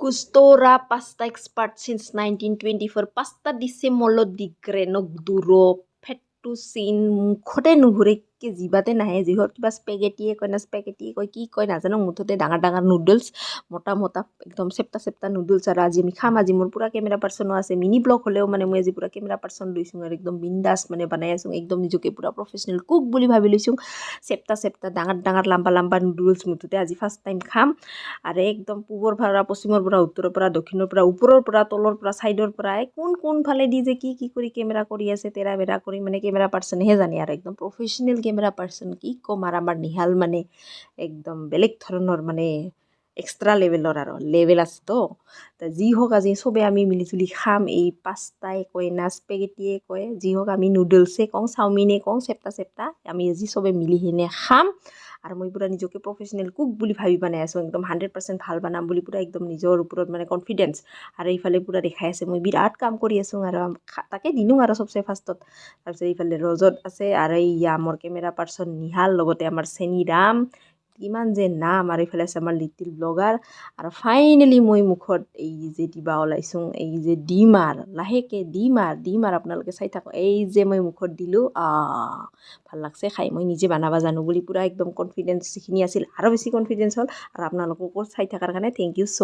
Gustora pasta expert since 1924 pasta দিছে মলত দিগ্ৰেনক দূৰো ফেটুচিন মুখতে নুঘুৰে কি জিবাতে নাহে যিহত কিবা স্পেগেটিয়ে কয় না স্পেগেটিয়ে কয় কি কয় নাজানো মুঠতে ডাঙৰ ডাঙৰ নুডলছ মোটা মোটা একদম চেপ্টা চেপ্টা নুডলছ আৰু আজি আমি খাম আজি মোৰ পুৰা কেমেৰা পাৰ্চনো আছে মিনি ব্লগ হ'লেও মানে মই আজি পুৰা কেমেৰা পাৰ্চন লৈছোঁ আৰু একদম বিন্দাছ মানে বনাই আছোঁ একদম নিজকে পুৰা প্ৰফেচনেল কুক বুলি ভাবি লৈছোঁ চেপ্টা চেপ্টা ডাঙৰ ডাঙৰ লাম্বা লাম্বা নুডলছ মুঠতে আজি ফাৰ্ষ্ট টাইম খাম আৰু একদম পূবৰ পৰা পশ্চিমৰ পৰা উত্তৰৰ পৰা দক্ষিণৰ পৰা ওপৰৰ পৰা তলৰ পৰা ছাইডৰ পৰা কোন ফালেদি যে কি কৰি কেমেৰা কৰি আছে তেৰা বেৰা কৰি মানে কেমেৰা পাৰ্চনেহে জানে আৰু একদম প্ৰফেচনেল কেমেৰা পাৰ্চন কি ক'ম আৰু আমাৰ নিহাল মানে একদম বেলেগ ধৰণৰ মানে এক্সট্ৰা লেভেলৰ আৰু লেভেল আছে তো যি হওক আজি চবে আমি মিলি জুলি খাম এই পাস্তাই কয় না স্পেগেটিয়ে কয় যি হওক আমি নুডলছে কওঁ চাওমিনে কওঁ চেপ্টা চেপ্টা আমি আজি চবে মিলি কিনে খাম আৰু মই পুৰা নিজকে প্ৰফেচনেল কুক বুলি ভাবি বনাই আছোঁ একদম 100% ভাল বনাম বুলি পুৰা একদম নিজৰ ওপৰত মানে কনফিডেন্স আৰু এইফালে পুৰা দেখাই আছে মই বিৰাট কাম কৰি আছোঁ আৰু তাকে দিলোঁ আৰু চবচে ফাৰ্ষ্টত তাৰপিছত এইফালে ৰজত আছে আৰু এইয়া মোৰ কেমেৰা পাৰ্চন নিহাল লগতে আমাৰ চেনীৰাম কিমান যে নাম আৰু এইফালে আছে আমাৰ লিটিল ব্লগাৰ আৰু ফাইনেলি মই মুখত এই যে দিবা ওলাইছোঁ এই যে ডিম আৰু লাহেকে ডিম আৰু আপোনালোকে চাই থাকক এই যে মই মুখত দিলোঁ ভাল লাগছে খাই মই নিজে বনাব জানো বুলি পুৰা একদম কনফিডেন্স যিখিনি আছিল আৰু বেছি কনফিডেন্স হ'ল আৰু আপোনালোককো চাই থকাৰ কাৰণে থেংক ইউ ছ'